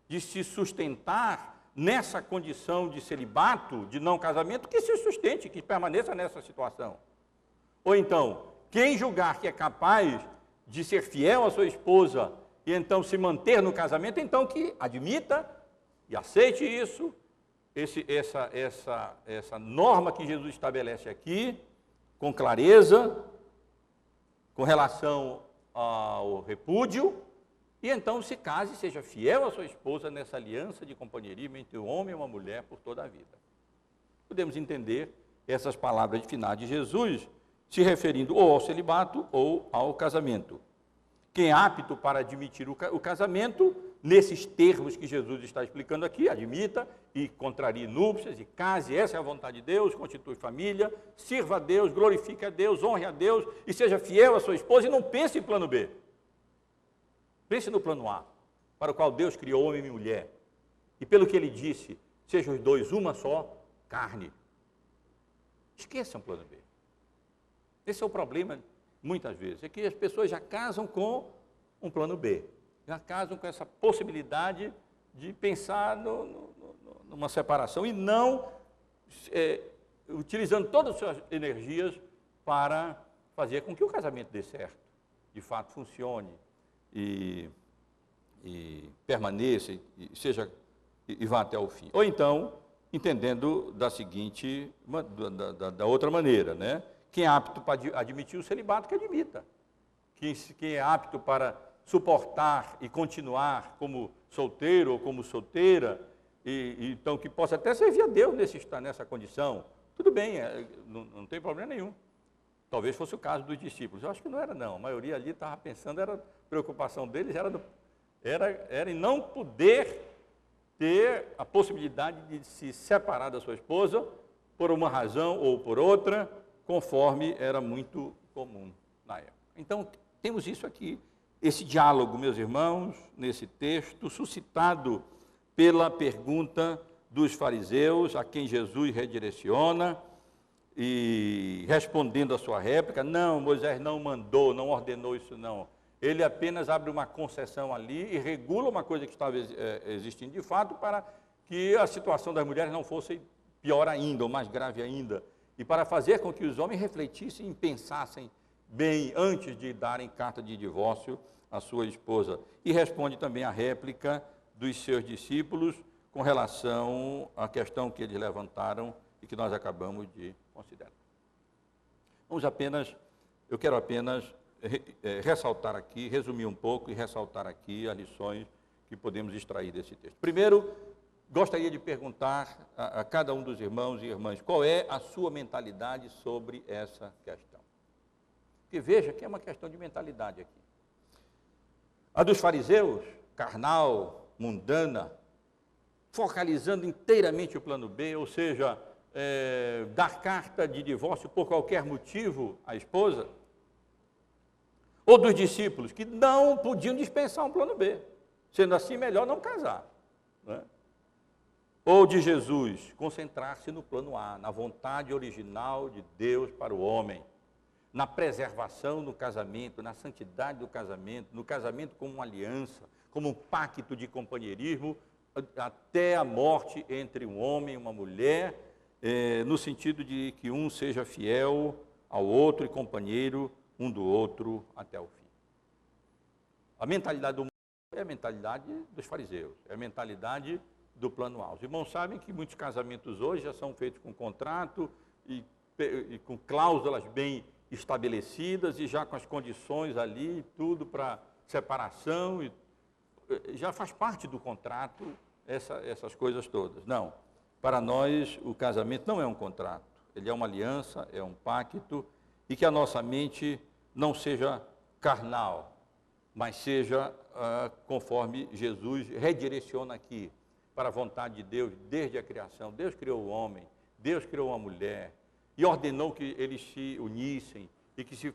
de se sustentar nessa condição de celibato, de não casamento, que se sustente, que permaneça nessa situação. Ou então, quem julgar que é capaz de ser fiel à sua esposa e então se manter no casamento, então que admita e aceite isso, essa norma que Jesus estabelece aqui, com clareza, com relação ao repúdio, e então se case e seja fiel à sua esposa nessa aliança de companheirismo entre um homem e uma mulher por toda a vida. Podemos entender essas palavras finais de Jesus se referindo ou ao celibato ou ao casamento. Quem é apto para admitir o casamento, nesses termos que Jesus está explicando aqui, admita e contrarie núpcias e case, essa é a vontade de Deus, constitui família, sirva a Deus, glorifique a Deus, honre a Deus e seja fiel à sua esposa e não pense em plano B. Pense no plano A, para o qual Deus criou homem e mulher. E pelo que ele disse, sejam os dois uma só carne. Esqueçam o plano B. Esse é o problema, muitas vezes, é que as pessoas já casam com um plano B, já casam com essa possibilidade de pensar numa separação e não utilizando todas as suas energias para fazer com que o casamento dê certo, de fato funcione e permaneça e vá até o fim. Ou então, entendendo da outra maneira, né? Quem é apto para admitir o celibato, que admita. Quem é apto para suportar e continuar como solteiro ou como solteira, então que possa até servir a Deus nessa condição, tudo bem, não tem problema nenhum. Talvez fosse o caso dos discípulos. Eu acho que não era, não. A maioria ali estava pensando, a preocupação deles era em não poder ter a possibilidade de se separar da sua esposa por uma razão ou por outra, conforme era muito comum na época. Então, temos isso aqui, esse diálogo, meus irmãos, nesse texto, suscitado pela pergunta dos fariseus, a quem Jesus redireciona, e respondendo a sua réplica, não, Moisés não mandou, não ordenou isso não. Ele apenas abre uma concessão ali e regula uma coisa que estava existindo de fato para que a situação das mulheres não fosse pior ainda, ou mais grave ainda, e para fazer com que os homens refletissem e pensassem bem antes de darem carta de divórcio à sua esposa. E responde também a réplica dos seus discípulos com relação à questão que eles levantaram e que nós acabamos de considerar. Eu quero apenas ressaltar aqui, resumir um pouco e ressaltar aqui as lições que podemos extrair desse texto. Primeiro, gostaria de perguntar a cada um dos irmãos e irmãs, qual é a sua mentalidade sobre essa questão? Porque veja que é uma questão de mentalidade aqui. A dos fariseus, carnal, mundana, focalizando inteiramente o plano B, ou seja, dar carta de divórcio por qualquer motivo à esposa, ou dos discípulos, que não podiam dispensar um plano B, sendo assim, melhor não casar, né? Ou de Jesus, concentrar-se no plano A, na vontade original de Deus para o homem, na preservação do casamento, na santidade do casamento, no casamento como uma aliança, como um pacto de companheirismo, até a morte entre um homem e uma mulher, no sentido de que um seja fiel ao outro e companheiro um do outro até o fim. A mentalidade do mundo é a mentalidade dos fariseus, é a mentalidade do plano A. Os irmãos sabem que muitos casamentos hoje já são feitos com contrato e com cláusulas bem estabelecidas e já com as condições ali, tudo para separação, e já faz parte do contrato essas coisas todas. Não, para nós o casamento não é um contrato, ele é uma aliança, é um pacto, e que a nossa mente não seja carnal, mas seja conforme Jesus redireciona aqui, para a vontade de Deus desde a criação. Deus criou o homem, Deus criou uma mulher, e ordenou que eles se unissem, e que se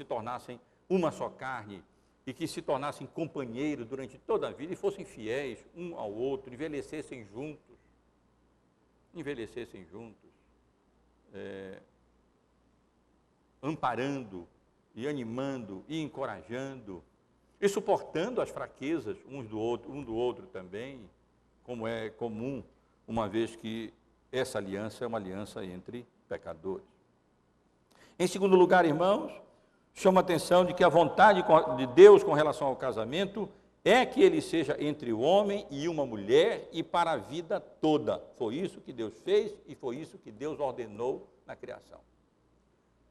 tornassem uma só carne, e que se tornassem companheiros durante toda a vida, e fossem fiéis um ao outro, envelhecessem juntos, amparando, e animando, e encorajando, e suportando as fraquezas um do outro também, como é comum, uma vez que essa aliança é uma aliança entre pecadores. Em segundo lugar, irmãos, chama a atenção de que a vontade de Deus com relação ao casamento é que ele seja entre o homem e uma mulher e para a vida toda. Foi isso que Deus fez e foi isso que Deus ordenou na criação.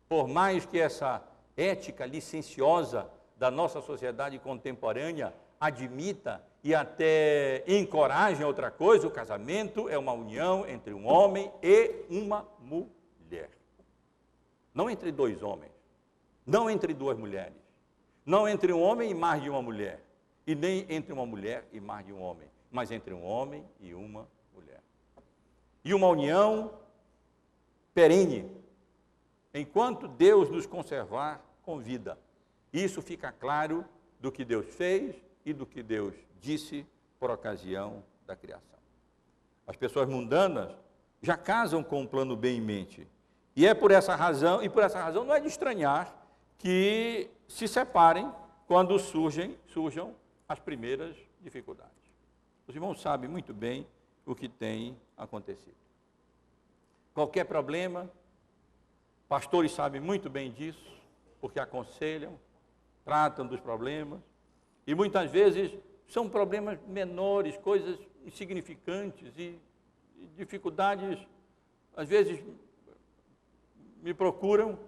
Por mais que essa ética licenciosa da nossa sociedade contemporânea admita e até encoraje outra coisa, o casamento é uma união entre um homem e uma mulher. Não entre dois homens, não entre duas mulheres, não entre um homem e mais de uma mulher, e nem entre uma mulher e mais de um homem, mas entre um homem e uma mulher. E uma união perene, enquanto Deus nos conservar com vida. Isso fica claro do que Deus fez e do que Deus disse por ocasião da criação. As pessoas mundanas já casam com um plano B em mente. E por essa razão não é de estranhar que se separem quando surjam as primeiras dificuldades. Os irmãos sabem muito bem o que tem acontecido. Qualquer problema, pastores sabem muito bem disso, porque aconselham, tratam dos problemas, e muitas vezes são problemas menores, coisas insignificantes e dificuldades, às vezes me procuram,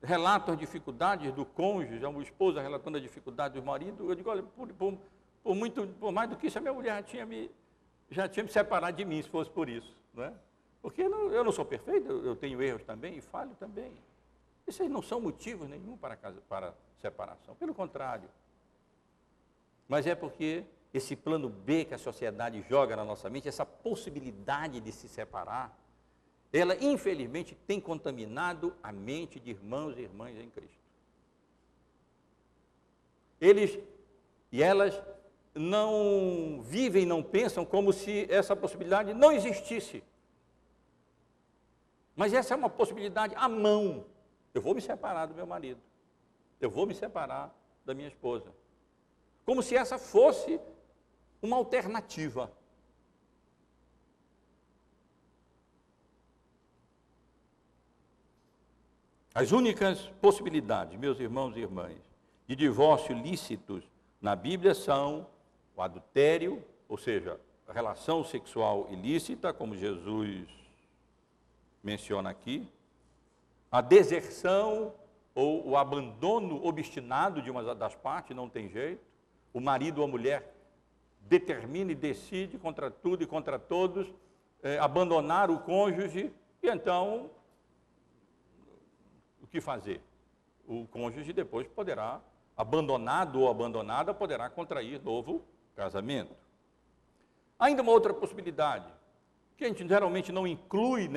relatam as dificuldades do cônjuge, a esposa relatando a dificuldade do marido, eu digo, olha, por mais do que isso, a minha mulher já tinha me separado de mim, se fosse por isso, não é? Porque eu não sou perfeito, eu tenho erros também e falho também. Esses não são motivos nenhum para separação, pelo contrário. Mas é porque esse plano B que a sociedade joga na nossa mente, essa possibilidade de se separar, ela infelizmente tem contaminado a mente de irmãos e irmãs em Cristo. Eles e elas não vivem, não pensam como se essa possibilidade não existisse. Mas essa é uma possibilidade à mão. Eu vou me separar do meu marido. Eu vou me separar da minha esposa. Como se essa fosse uma alternativa. As únicas possibilidades, meus irmãos e irmãs, de divórcio lícitos na Bíblia são o adultério, ou seja, a relação sexual ilícita, como Jesus menciona aqui, a deserção ou o abandono obstinado de uma das partes, não tem jeito, o marido ou a mulher determina e decide contra tudo e contra todos, abandonar o cônjuge, e então, o que fazer? O cônjuge depois poderá, abandonado ou abandonada, poderá contrair novo casamento. Ainda uma outra possibilidade, que a gente geralmente não inclui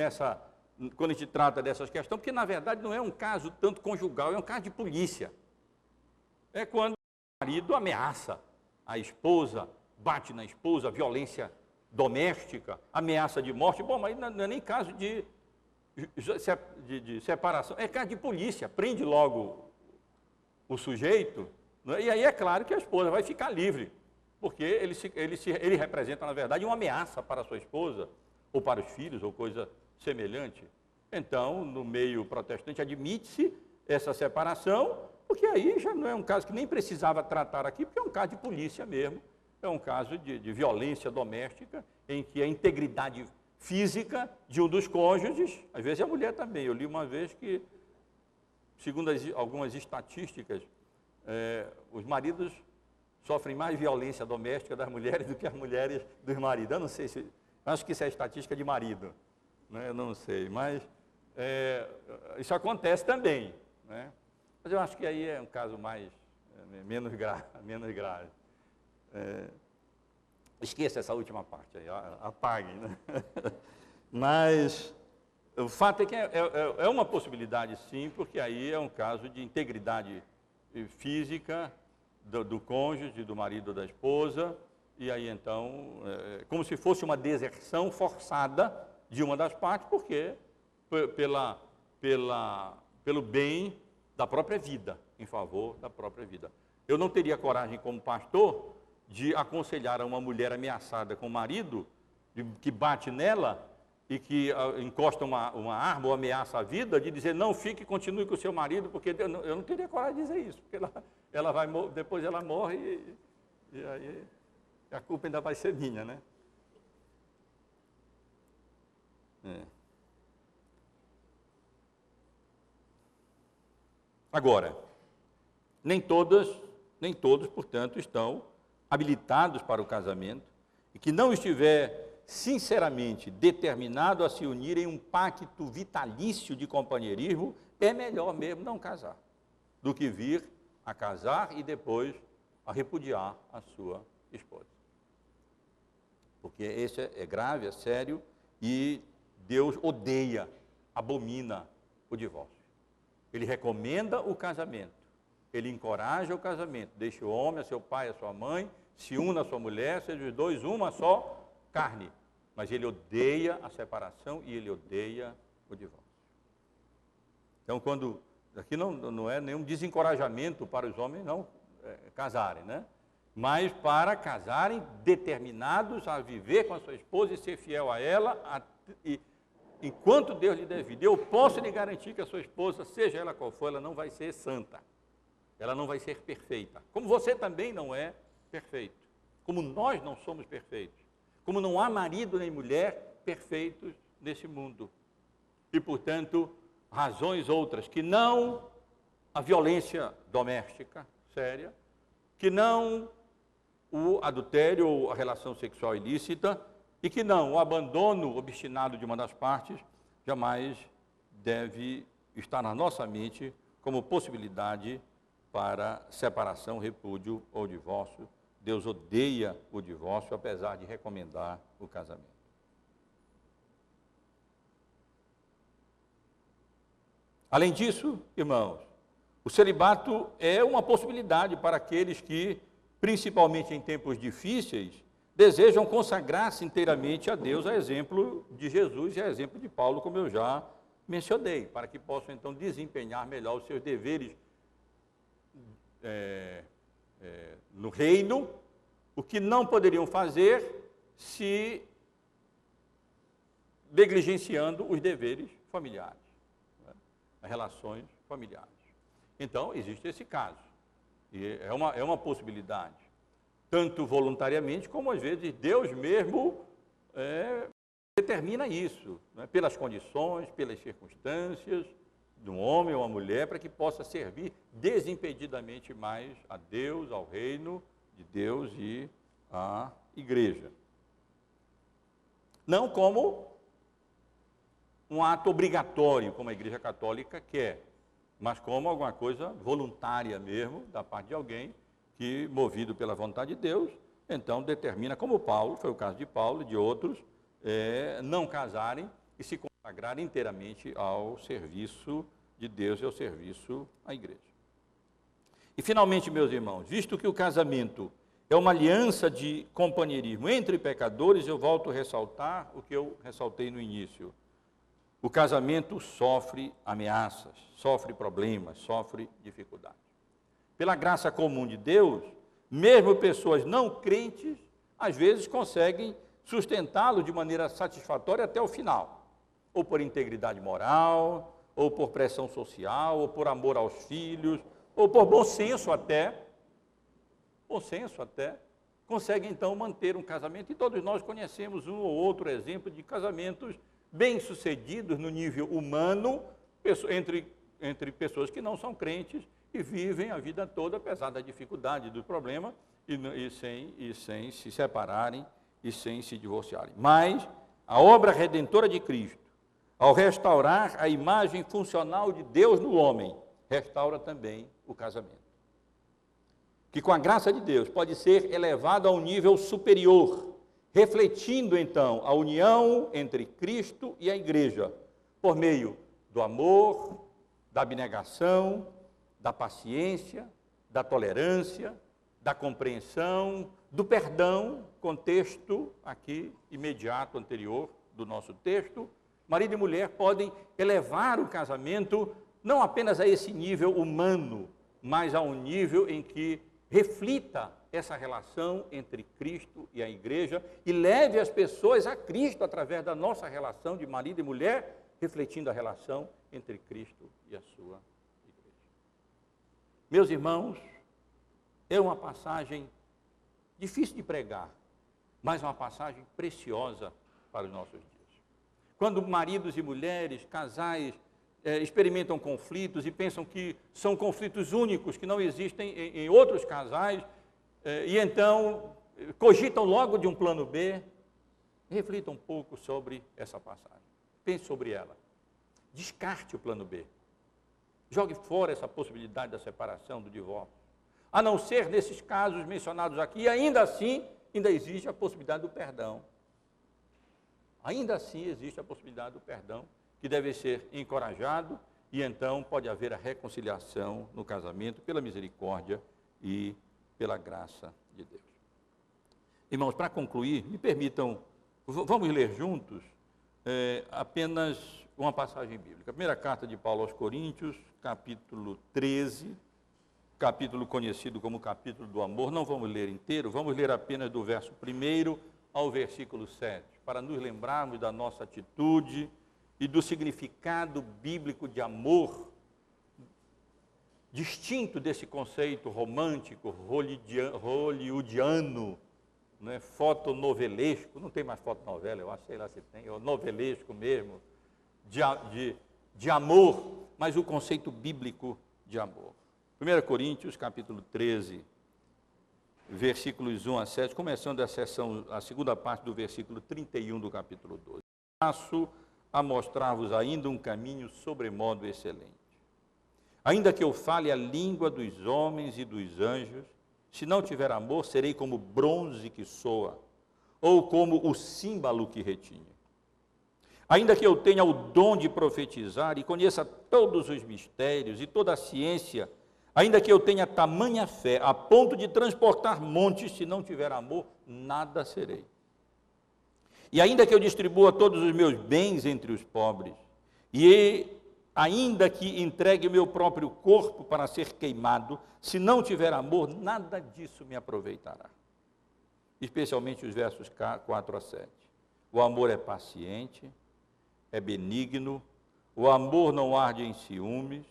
quando a gente trata dessas questões, porque na verdade não é um caso tanto conjugal, é um caso de polícia. É quando o marido ameaça a esposa, bate na esposa, violência doméstica, ameaça de morte. Bom, mas não é nem caso de separação, é caso de polícia, prende logo o sujeito, né? E aí é claro que a esposa vai ficar livre, porque ele representa, na verdade, uma ameaça para a sua esposa, ou para os filhos, ou coisa semelhante. Então, no meio protestante, admite-se essa separação, porque aí já não é um caso que nem precisava tratar aqui, porque é um caso de polícia mesmo, é um caso de violência doméstica, em que a integridade física de um dos cônjuges, às vezes é a mulher também. Eu li uma vez que, segundo algumas estatísticas, os maridos sofrem mais violência doméstica das mulheres do que as mulheres dos maridos. Eu não sei se... Acho que isso é estatística de marido, né? Eu não sei, mas isso acontece também, né? Mas eu acho que aí é um caso menos grave. Esqueça essa última parte aí, apague, né? Mas o fato é que é uma possibilidade, sim, porque aí é um caso de integridade física do cônjuge, do marido ou da esposa, e aí então, como se fosse uma deserção forçada de uma das partes, porque pelo bem da própria vida, em favor da própria vida. Eu não teria coragem, como pastor, de aconselhar a uma mulher ameaçada com o marido, que bate nela e que encosta uma arma ou ameaça a vida, de dizer, não, fique e continue com o seu marido, porque eu não teria coragem de dizer isso, porque depois ela morre e aí a culpa ainda vai ser minha, né? Agora, nem todos, portanto, estão habilitados para o casamento, e que não estiver sinceramente determinado a se unir em um pacto vitalício de companheirismo, é melhor mesmo não casar, do que vir a casar e depois a repudiar a sua esposa. Porque esse é grave, é sério, e Deus odeia, abomina o divórcio. Ele recomenda o casamento, ele encoraja o casamento, deixa o homem, a seu pai, a sua mãe, se una a sua mulher, sejam os dois uma só carne. Mas ele odeia a separação e ele odeia o divórcio. Então, aqui não é nenhum desencorajamento para os homens não casarem, né? Mas para casarem determinados a viver com a sua esposa e ser fiel a ela, enquanto Deus lhe der vida. Eu posso lhe garantir que a sua esposa, seja ela qual for, ela não vai ser santa. Ela não vai ser perfeita. Como você também não é perfeito. Como nós não somos perfeitos. Como não há marido nem mulher perfeitos nesse mundo. E, portanto, razões outras, que não a violência doméstica séria, que não o adultério ou a relação sexual ilícita, e que não o abandono obstinado de uma das partes, jamais deve estar na nossa mente como possibilidade para separação, repúdio ou divórcio. Deus odeia o divórcio, apesar de recomendar o casamento. Além disso, irmãos, o celibato é uma possibilidade para aqueles que, principalmente em tempos difíceis, desejam consagrar-se inteiramente a Deus, a exemplo de Jesus e a exemplo de Paulo, como eu já mencionei, para que possam então desempenhar melhor os seus deveres no reino, o que não poderiam fazer se negligenciando os deveres familiares, né? As relações familiares. Então, existe esse caso, e é uma possibilidade, tanto voluntariamente, como às vezes Deus mesmo determina isso, né? Pelas condições, pelas circunstâncias, de um homem ou uma mulher, para que possa servir desimpedidamente mais a Deus, ao reino de Deus e à igreja. Não como um ato obrigatório, como a Igreja Católica quer, mas como alguma coisa voluntária mesmo, da parte de alguém que, movido pela vontade de Deus, então determina, como Paulo, foi o caso de Paulo e de outros, não casarem e se consagrarem inteiramente ao serviço de Deus e ao serviço à igreja. E finalmente, meus irmãos, visto que o casamento é uma aliança de companheirismo entre pecadores, eu volto a ressaltar o que eu ressaltei no início. O casamento sofre ameaças, sofre problemas, sofre dificuldades. Pela graça comum de Deus, mesmo pessoas não crentes, às vezes conseguem sustentá-lo de maneira satisfatória até o final, ou por integridade moral, ou por pressão social, ou por amor aos filhos, ou por bom senso até, conseguem então manter um casamento, e todos nós conhecemos um ou outro exemplo de casamentos bem-sucedidos no nível humano, entre pessoas que não são crentes e vivem a vida toda, apesar da dificuldade do problema, e sem se separarem e sem se divorciarem. Mas a obra redentora de Cristo, ao restaurar a imagem funcional de Deus no homem, restaura também o casamento, que com a graça de Deus pode ser elevado a um nível superior, refletindo então a união entre Cristo e a igreja, por meio do amor, da abnegação, da paciência, da tolerância, da compreensão, do perdão, contexto aqui imediato anterior do nosso texto. Marido e mulher podem elevar o casamento não apenas a esse nível humano, mas a um nível em que reflita essa relação entre Cristo e a igreja e leve as pessoas a Cristo através da nossa relação de marido e mulher, refletindo a relação entre Cristo e a sua igreja. Meus irmãos, é uma passagem difícil de pregar, mas uma passagem preciosa para os nossos dias. Quando maridos e mulheres, casais, experimentam conflitos e pensam que são conflitos únicos, que não existem em outros casais, e então cogitam logo de um plano B, reflita um pouco sobre essa passagem. Pense sobre ela. Descarte o plano B. Jogue fora essa possibilidade da separação, do divórcio. A não ser nesses casos mencionados aqui, ainda assim, ainda existe a possibilidade do perdão. Ainda assim existe a possibilidade do perdão, que deve ser encorajado, e então pode haver a reconciliação no casamento pela misericórdia e pela graça de Deus. Irmãos, para concluir, me permitam, vamos ler juntos apenas uma passagem bíblica. A primeira carta de Paulo aos Coríntios, capítulo 13, capítulo conhecido como capítulo do amor. Não vamos ler inteiro, vamos ler apenas do verso 1 ao versículo 7, para nos lembrarmos da nossa atitude e do significado bíblico de amor, distinto desse conceito romântico, hollywoodiano, né, fotonovelesco, não tem mais fotonovela, eu acho, sei lá se tem, é novelesco mesmo, de amor, mas o conceito bíblico de amor. 1 Coríntios, capítulo 13, versículos 1 a 7, começando a segunda parte do versículo 31 do capítulo 12. Passo a mostrar-vos ainda um caminho sobremodo excelente. Ainda que eu fale a língua dos homens e dos anjos, se não tiver amor, serei como bronze que soa, ou como o símbolo que retinha. ainda que eu tenha o dom de profetizar e conheça todos os mistérios e toda a ciência, ainda que eu tenha tamanha fé a ponto de transportar montes, se não tiver amor, nada serei. E ainda que eu distribua todos os meus bens entre os pobres, e ainda que entregue o meu próprio corpo para ser queimado, se não tiver amor, nada disso me aproveitará. Especialmente os versos 4 a 7. O amor é paciente, é benigno, o amor não arde em ciúmes,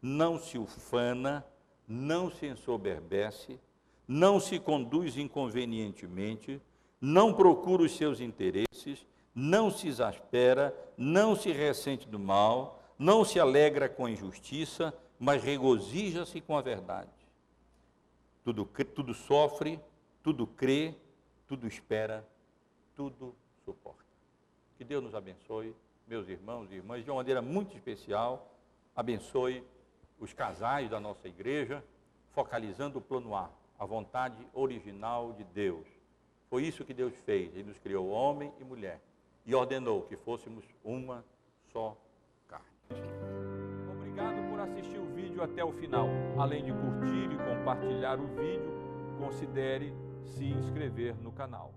não se ufana, não se ensoberbece, não se conduz inconvenientemente, não procura os seus interesses, não se exaspera, não se ressente do mal, não se alegra com a injustiça, mas regozija-se com a verdade. Tudo sofre, tudo crê, tudo espera, tudo suporta. Que Deus nos abençoe, meus irmãos e irmãs, de uma maneira muito especial, abençoe os casais da nossa igreja, focalizando o plano a vontade original de Deus. Foi isso que Deus fez, Ele nos criou homem e mulher, e ordenou que fôssemos uma só carne. Obrigado por assistir o vídeo até o final. Além de curtir e compartilhar o vídeo, considere se inscrever no canal.